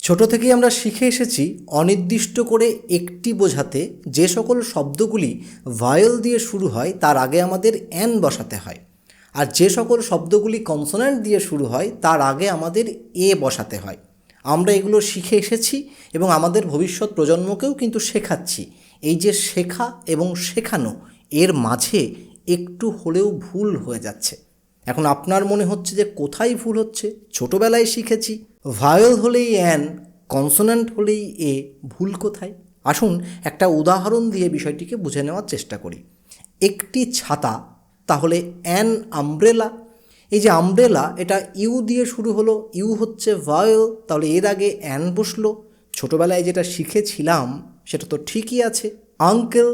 ছোট থেকেই আমরা শিখে এসেছি অনির্দিষ্ট করে একটি বোঝাতে যে সকল শব্দগুলি ভায়েল দিয়ে শুরু হয় তার আগে আমাদের অ্যান বসাতে হয়, আর যে সকল শব্দগুলি কনসোন্যান্ট দিয়ে শুরু হয় তার আগে আমাদের এ বসাতে হয়। আমরা এগুলো শিখে এসেছি এবং আমাদের ভবিষ্যৎ প্রজন্মকেও কিন্তু শেখাচ্ছি। এই যে শেখা এবং শেখানো, এর মাঝে একটু হলেও ভুল হয়ে যাচ্ছে। এখন আপনার মনে হচ্ছে যে কোথায় ভুল হচ্ছে? ছোটবেলায় শিখেছি ভায়েল হলেই অ্যান, কনসোন্যান্ট হলেই এ, ভুল কোথায়? আসুন একটা উদাহরণ দিয়ে বিষয়টিকে বুঝে নেওয়ার চেষ্টা করি। একটি ছাতা, তাহলে অ্যান আমব্রেলা। এই যে আমব্রেলা, এটা ইউ দিয়ে শুরু হলো, ইউ হচ্ছে ভায়েল, তাহলে এর আগে অ্যান বসলো। ছোটোবেলায় যেটা শিখেছিলাম সেটা তো ঠিকই আছে। আঙ্কেল,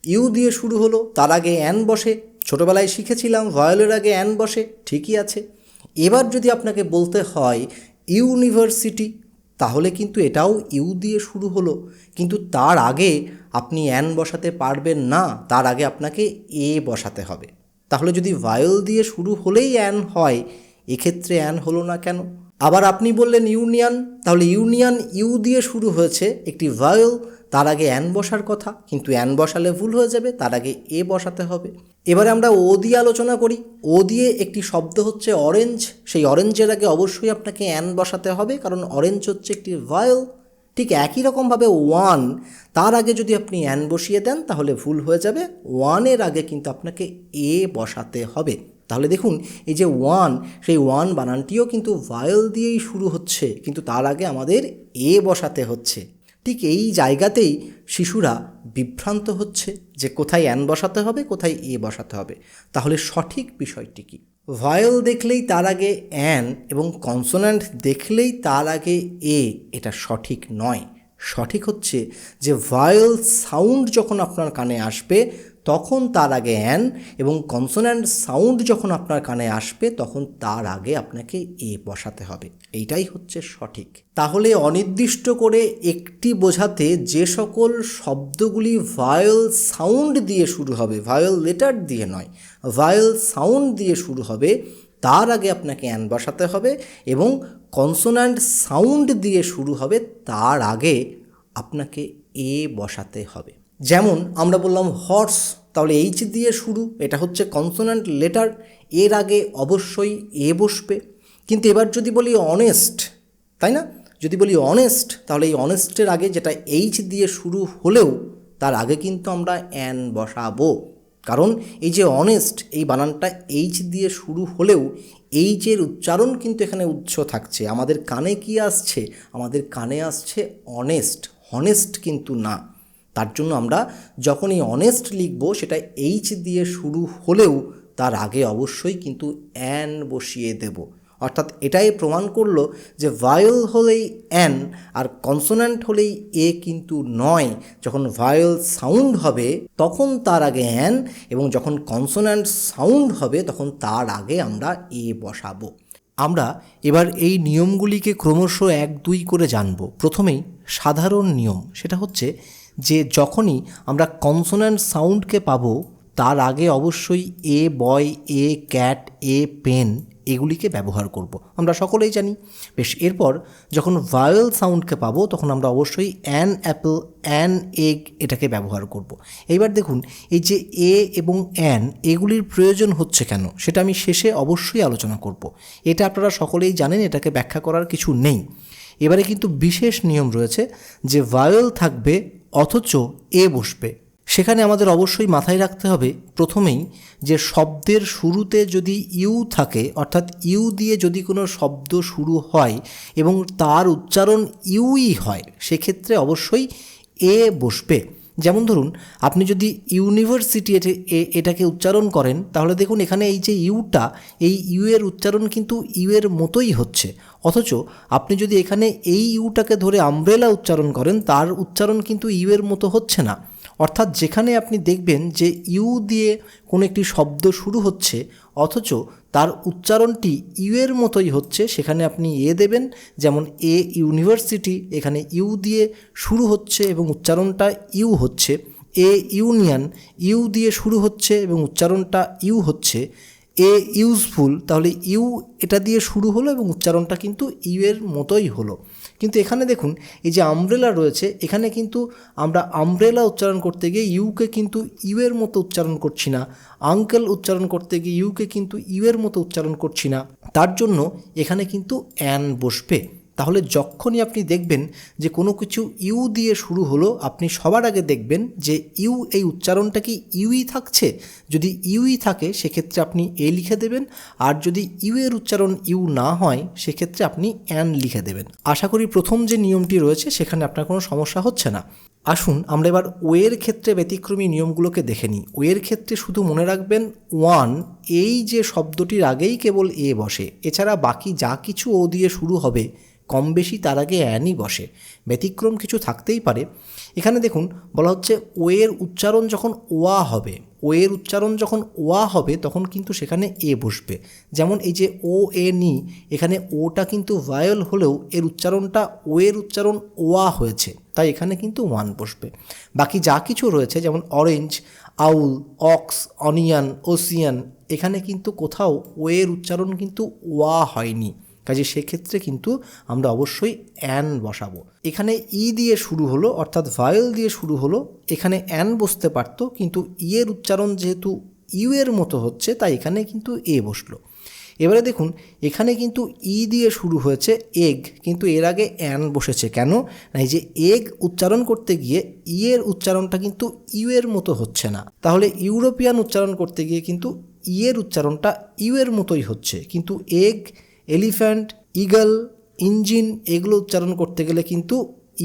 ইউ দিয়ে শুরু হলো, তার আগে অ্যান বসে, ছোটোবেলায় শিখেছিলাম ভায়োলের আগে অ্যান বসে, ঠিকই আছে। এবার যদি আপনাকে বলতে হয় ইউনিভার্সিটি, তাহলে কিন্তু এটাও ইউ দিয়ে শুরু হলো, কিন্তু তার আগে আপনি অ্যান বসাতে পারবেন না, তার আগে আপনাকে এ বসাতে হবে। তাহলে যদি ভায়োল দিয়ে শুরু হলেই অ্যান হয়, এক্ষেত্রে অ্যান হলো না কেন? আবার আপনি বললেন ইউনিয়ন, তাহলে ইউনিয়ন ইউ দিয়ে শুরু হয়েছে, একটি ভায়োল, তার আগে অ্যান বসার কথা, কিন্তু অ্যান বসালে ভুল হয়ে যাবে, তার আগে এ বসাতে হবে। এবারে আমরা ও দিয়ে আলোচনা করি। ও দিয়ে একটি শব্দ হচ্ছে অরেঞ্জ, সেই অরেঞ্জের আগে অবশ্যই আপনাকে অ্যান বসাতে হবে, কারণ অরেঞ্জ হচ্ছে একটি ভায়োল। ঠিক একই রকমভাবে ওয়ান, তার আগে যদি আপনি অ্যান বসিয়ে দেন তাহলে ভুল হয়ে যাবে, ওয়ানের আগে কিন্তু আপনাকে এ বসাতে হবে। তাহলে দেখুন, এই যে ওয়ান, সেই ওয়ান বানানটিও কিন্তু ভায়েল দিয়েই শুরু হচ্ছে, কিন্তু তার আগে আমাদের এ বসাতে হচ্ছে। ঠিক এই জায়গাতেই শিশুরা বিভ্রান্ত হচ্ছে যে কোথায় অ্যান বসাতে হবে, কোথায় এ বসাতে হবে। তাহলে সঠিক বিষয়টি কি? ভায়েল দেখলেই তার আগে অ্যান এবং কনসোন্যান্ট দেখলেই তার আগে এ, এটা সঠিক নয়। সঠিক হচ্ছে যে ভায়েল সাউন্ড যখন আপনার কানে আসবে তখন তার আগে অ্যান, এবং কনসোন্যান্ট সাউন্ড যখন আপনার কানে আসবে তখন তার আগে আপনাকে এ বসাতে হবে। এইটাই হচ্ছে সঠিক। তাহলে অনির্দিষ্ট করে একটি বোঝাতে যে সকল শব্দগুলি ভায়েল সাউন্ড দিয়ে শুরু হবে, ভায়েল লেটার দিয়ে নয়, ভায়েল সাউন্ড দিয়ে শুরু হবে, তার আগে আপনাকে অ্যান বসাতে হবে, এবং কনসোন্যান্ট সাউন্ড দিয়ে শুরু হবে তার আগে আপনাকে এ বসাতে হবে। যেমন আমরা বললাম হর্স, তাহলে এইচ দিয়ে শুরু, এটা হচ্ছে কনসোন্যান্ট লেটার, এর আগে অবশ্যই এ বসবে। কিন্তু এবার যদি বলি অনেস্ট, তাই না? যদি বলি অনেস্ট, তাহলে এই অনেস্টের আগে যেটা এইচ দিয়ে শুরু হলেও তার আগে কিন্তু আমরা অ্যান বসাবো, কারণ এই যে অনেস্ট, এই বানানটা এইচ দিয়ে শুরু হলেও এইচের উচ্চারণ কিন্তু এখানে উচ্চ থাকছে। আমাদের কানে কি আসছে? আমাদের কানে আসছে অনেস্ট, হনেস্ট কিন্তু না। তার জন্য আমরা যখন এই অনেস্ট লিখব সেটা এইচ দিয়ে শুরু হলেও তার আগে অবশ্যই কিন্তু অ্যান বসিয়ে দেব। অর্থাৎ এটাই প্রমাণ করলো যে ভায়েল হলেই অ্যান আর কনসোন্যান্ট হলেই এ কিন্তু নয়। যখন ভায়েল সাউন্ড হবে তখন তার আগে অ্যান, এবং যখন কনসোন্যান্ট সাউন্ড হবে তখন তার আগে আমরা এ বসাবো। আমরা এবার এই নিয়মগুলিকে ক্রমশ 1-2 করে জানব। প্রথমেই সাধারণ নিয়ম, সেটা হচ্ছে যে যখনই আমরা কনসোন্যান্ট সাউন্ডকে পাবো তার আগে অবশ্যই এ বয়, এ ক্যাট, এ পেন এগুলিকে ব্যবহার করব, আমরা সকলেই জানি। বেশ, এরপর যখন ভায়েল সাউন্ডকে পাবো তখন আমরা অবশ্যই অ্যান অ্যাপেল, অ্যান এগ এটাকে ব্যবহার করব। এইবার দেখুন, এই যে এ এবং অ্যান এগুলির প্রয়োজন হচ্ছে কেন সেটা আমি শেষে অবশ্যই আলোচনা করব। এটা আপনারা সকলেই জানেন, এটাকে ব্যাখ্যা করার কিছু নেই। এবারে কিন্তু বিশেষ নিয়ম রয়েছে যে ভায়েল থাকবে অথচ এ বসবে। সেখানে আমাদের অবশ্যই মাথায় রাখতে হবে প্রথমেই যে শব্দের শুরুতে যদি ইউ থাকে, অর্থাৎ ইউ দিয়ে যদি কোনো শব্দ শুরু হয় এবং তার উচ্চারণ ইউই হয়, সেক্ষেত্রে অবশ্যই এ বসবে। যেমন ধরুন, আপনি যদি ইউনিভার্সিটি এটাকে উচ্চারণ করেন তাহলে দেখুন এখানে এই যে ইউটা, এই ইউ এর উচ্চারণ কিন্তু ইউ এর মতোই হচ্ছে, অথচ আপনি যদি এখানে এই ইউটাকে ধরে আমব্রেলা উচ্চারণ করেন তার উচ্চারণ কিন্তু ইউ এর মতো হচ্ছে না। অর্থাৎ যেখানে আপনি দেখবেন যে ইউ দিয়ে কোনো একটি শব্দ শুরু হচ্ছে অথচ তার উচ্চারণটি ইউ এর মতোই হচ্ছে, সেখানে আপনি এ দেবেন। যেমন এ ইউনিভার্সিটি, এখানে ইউ দিয়ে শুরু হচ্ছে এবং উচ্চারণটা ইউ হচ্ছে। এ ইউনিয়ন, ইউ দিয়ে শুরু হচ্ছে এবং উচ্চারণটা ইউ হচ্ছে। এ ইউজফুল, তাহলে ইউ এটা দিয়ে শুরু হলো এবং উচ্চারণটা কিন্তু ইউ এর মতোই হলো। কিন্তু এখানে দেখুন এই যে আমব্রেলা রয়েছে, এখানে কিন্তু আমরা আমব্রেলা উচ্চারণ করতে গিয়ে ইউকে কিন্তু ইউ এর মতো উচ্চারণ করছি না, আঙ্কেল উচ্চারণ করতে গিয়ে ইউকে কিন্তু ইউ এর মতো উচ্চারণ করছি না, তার জন্য এখানে কিন্তু অ্যান বসবে। তাহলে যখনই আপনি দেখবেন যে কোনো কিছু ইউ দিয়ে শুরু হলো, আপনি সবার আগে দেখবেন যে ইউ এই উচ্চারণটা কি ইউই থাকছে। যদি ইউই থাকে সেক্ষেত্রে আপনি এ লিখে দেবেন, আর যদি ইউ এর উচ্চারণ ইউ না হয় সেক্ষেত্রে আপনি অ্যান লিখে দেবেন। আশা করি প্রথম যে নিয়মটি রয়েছে সেখানে আপনার কোনো সমস্যা হচ্ছে না। আসুন আমরা এবার ওয়ের ক্ষেত্রে ব্যতিক্রমী নিয়মগুলোকে দেখে নিই। ওয়ের ক্ষেত্রে শুধু মনে রাখবেন ওয়ান এই যে শব্দটির আগেই কেবল এ বসে, এছাড়া বাকি যা কিছু ও দিয়ে শুরু হবে কম বেশি তার আগে অ্যানই বসে, ব্যতিক্রম কিছু থাকতেই পারে। এখানে দেখুন বলা হচ্ছে ওয়ের উচ্চারণ যখন ওয়া হবে, ওয়ের উচ্চারণ যখন ওয়া হবে তখন কিন্তু সেখানে এ বসবে। যেমন এই যে ও এ নি, এখানে ওটা কিন্তু ভায়োল হলেও এর উচ্চারণটা ওয়ের উচ্চারণ ওয়া হয়েছে, তাই এখানে কিন্তু ওয়ান বসবে। বাকি যা কিছু রয়েছে যেমন অরেঞ্জ, আউল, অক্স, অনিয়ন, ওসিয়ান, এখানে কিন্তু কোথাও ওয়ের উচ্চারণ কিন্তু ওয়া হয়নি, কাজে সেক্ষেত্রে কিন্তু আমরা অবশ্যই অ্যান বসাবো। এখানে ই দিয়ে শুরু হলো অর্থাৎ ভায়োল দিয়ে শুরু হলো, এখানে অ্যান বসতে পারতো, কিন্তু ই এর উচ্চারণ যেহেতু ইউ এর মতো হচ্ছে তাই এখানে কিন্তু এ বসলো। এবারে দেখুন এখানে কিন্তু ই দিয়ে শুরু হয়েছে এগ, কিন্তু এর আগে অ্যান বসেছে কেন? না, এই যে এগ উচ্চারণ করতে গিয়ে ই এর উচ্চারণটা কিন্তু ইউ এর মতো হচ্ছে না, তাহলে ইউরোপিয়ান উচ্চারণ করতে গিয়ে কিন্তু ই এর উচ্চারণটা ইউ এর মতোই হচ্ছে, কিন্তু এগ, এলিফ্যান্ট, ইগল, ইঞ্জিন এগুলো উচ্চারণ করতে গেলে কিন্তু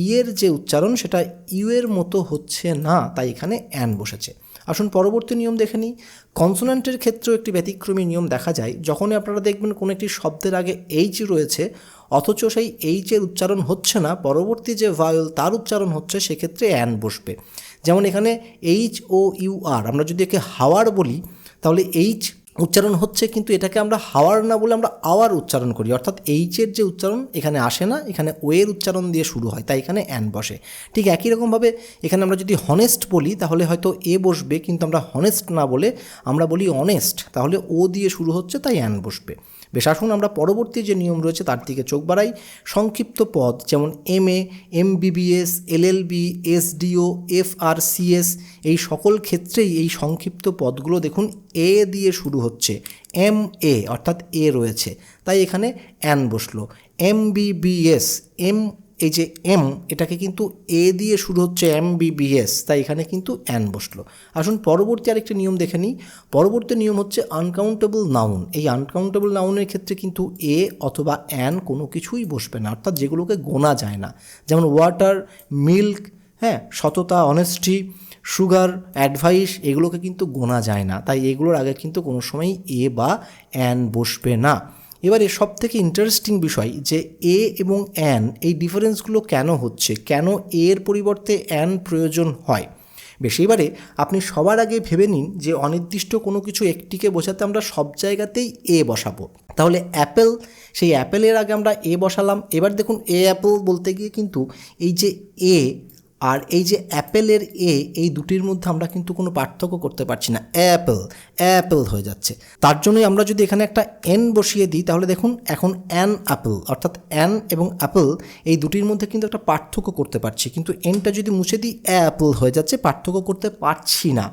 ইয়ের যে উচ্চারণ সেটা ইউ এর মতো হচ্ছে না, তাই এখানে অ্যান বসেছে। আসুন পরবর্তী নিয়ম দেখে নিই। কনসোন্যান্টের ক্ষেত্রেও একটি ব্যতিক্রমী নিয়ম দেখা যায়। যখনই আপনারা দেখবেন কোনো একটি শব্দের আগে এইচ রয়েছে অথচ সেই এইচের উচ্চারণ হচ্ছে না, পরবর্তী যে ভায়োল তার উচ্চারণ হচ্ছে, সেক্ষেত্রে অ্যান বসবে। যেমন এখানে এইচ ও ইউ আর, আমরা যদি একে হাওয়ার বলি তাহলে এইচ উচ্চারণ হচ্ছে কিন্তু এটাকে আমরা হাওয়ার না বলে আমরা আওয়ার উচ্চারণ করি, অর্থাৎ এইচের যে উচ্চারণ এখানে আসে না, এখানে ওয়ের উচ্চারণ দিয়ে শুরু হয়, তাই এখানে অ্যান বসে। ঠিক একই রকমভাবে এখানে আমরা যদি হনেস্ট বলি তাহলে হয়তো এ বসবে, কিন্তু আমরা হনেস্ট না বলে আমরা বলি অনেস্ট, তাহলে ও দিয়ে শুরু হচ্ছে তাই অ্যান বসবে। বেশ, আসুন আমরা পরবর্তী যে নিয়ম রয়েছে তার দিকে চোখ বাড়াই। সংক্ষিপ্ত পদ যেমন MA, MBBS, LLB, SDO, FRCS এই সকল ক্ষেত্রেই এই সংক্ষিপ্ত পদগুলো দেখুন এ দিয়ে শুরু হচ্ছে, MA অর্থাৎ এ রয়েছে, তাই এখানে অ্যান বসলো। MBBS, এই যে এম এটাকে কিন্তু এ দিয়ে শুরু হচ্ছে, MBBS, তাই এখানে কিন্তু অ্যান বসলো। আসুন পরবর্তী আরেকটি নিয়ম দেখে নিই। পরবর্তী নিয়ম হচ্ছে আনকাউন্টেবল নাউন। এই আনকাউন্টেবল নাউনের ক্ষেত্রে কিন্তু এ অথবা অ্যান কোনো কিছুই বসবে না, অর্থাৎ যেগুলোকে গোনা যায় না, যেমন ওয়াটার, মিল্ক, সততা, অনেস্টি, সুগার, অ্যাডভাইস, এগুলোকে কিন্তু গোনা যায় না, তাই এগুলোর আগে কিন্তু কোনো সময় এ বা অ্যান বসবে না। এবারে সব থেকে ইন্টারেস্টিং বিষয় যে এ এবং অ্যান এই ডিফারেন্সগুলো কেন হচ্ছে, কেন এর পরিবর্তে অ্যান প্রয়োজন হয়। বেশ, এবারে আপনি সবার আগে ভেবে নিন যে অনির্দিষ্ট কোনো কিছু একটিকে বোঝাতে আমরা সব জায়গাতেই এ বসাবো। তাহলে অ্যাপেল, সেই অ্যাপেলের আগে আমরা এ বসালাম। এবার দেখুন এ অ্যাপেল বলতে গিয়ে কিন্তু এই যে এ আর এই যে অ্যাপেলের এ, এই দুটির মধ্যে আমরা কিন্তু কোনো পার্থক্য করতে পারছি না, অ্যাপেল অ্যাপেল হয়ে যাচ্ছে। তার জন্যই আমরা যদি এখানে একটা এন বসিয়ে দিই তাহলে দেখুন এখন অ্যান অ্যাপেল, অর্থাৎ অ্যান এবং অ্যাপেল এই দুটির মধ্যে কিন্তু একটা পার্থক্য করতে পারছি, কিন্তু এনটা যদি মুছে দিই অ্যাপেল হয়ে যাচ্ছে, পার্থক্য করতে পারছি না।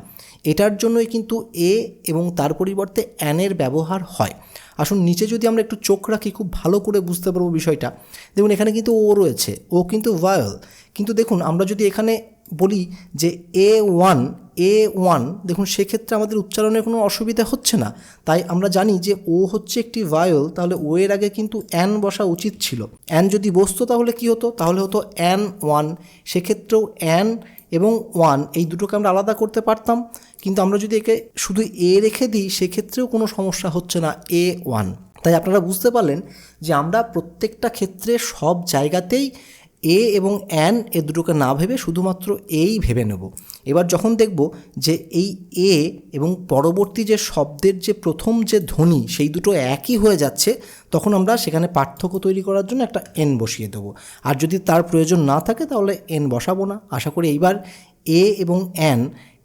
এটার জন্যই কিন্তু এ এবং তার পরিবর্তে অ্যানের ব্যবহার হয়। আসুন নিচে যদি আমরা একটু চোখ রাখি খুব ভালো করে বুঝতে পারবো বিষয়টা। দেখুন এখানে কিন্তু ও রয়েছে, ও কিন্তু ভায়োল, কিন্তু দেখুন আমরা যদি এখানে বলি যে A1 দেখুন সেক্ষেত্রে আমাদের উচ্চারণের কোনো অসুবিধা হচ্ছে না, তাই আমরা জানি যে ও হচ্ছে একটি ভায়োল, তাহলে ও এর আগে কিন্তু অ্যান বসা উচিত ছিল। অ্যান যদি বসতো তাহলে কি হতো, তাহলে হতো N1, সেক্ষেত্রেও অ্যান এবং ওয়ান এই দুটোকে আমরা আলাদা করতে পারতাম, কিন্তু আমরা যদি একে শুধু এ রেখে দিই সেক্ষেত্রেও কোনো সমস্যা হচ্ছে না, A1। তাই আপনারা বুঝতে পারলেন যে আমরা প্রত্যেকটা ক্ষেত্রে সব জায়গাতেই এ এবং অ্যান এ দুটোকে না ভেবে শুধুমাত্র এই ভেবে নেব। এবার যখন দেখব যে এই এ এবং পরবর্তী যে শব্দের যে প্রথম যে ধ্বনি সেই দুটো একই হয়ে যাচ্ছে, তখন আমরা সেখানে পার্থক্য তৈরি করার জন্য একটা এন বসিয়ে দেবো। আর যদি তার প্রয়োজন না থাকে তাহলে এন বসাবো না। আশা করি এইবার এ এবং অ্যান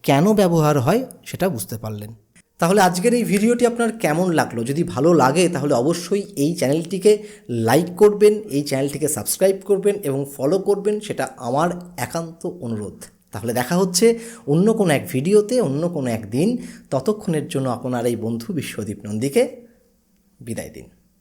কেন ব্যবহার হয় সেটা বুঝতে পারলেন। তাহলে আজকের এই ভিডিওটি আপনার কেমন লাগলো? যদি ভালো লাগে তাহলে অবশ্যই এই চ্যানেলটিকে লাইক করবেন, এই চ্যানেলটিকে সাবস্ক্রাইব করবেন এবং ফলো করবেন, সেটা আমার একান্ত অনুরোধ। তাহলে দেখা হচ্ছে অন্য কোনো এক ভিডিওতে, অন্য কোনো এক দিন। ততক্ষণের জন্য আপনার এই বন্ধু বিশ্বদীপ নন্দীকে বিদায় দিন।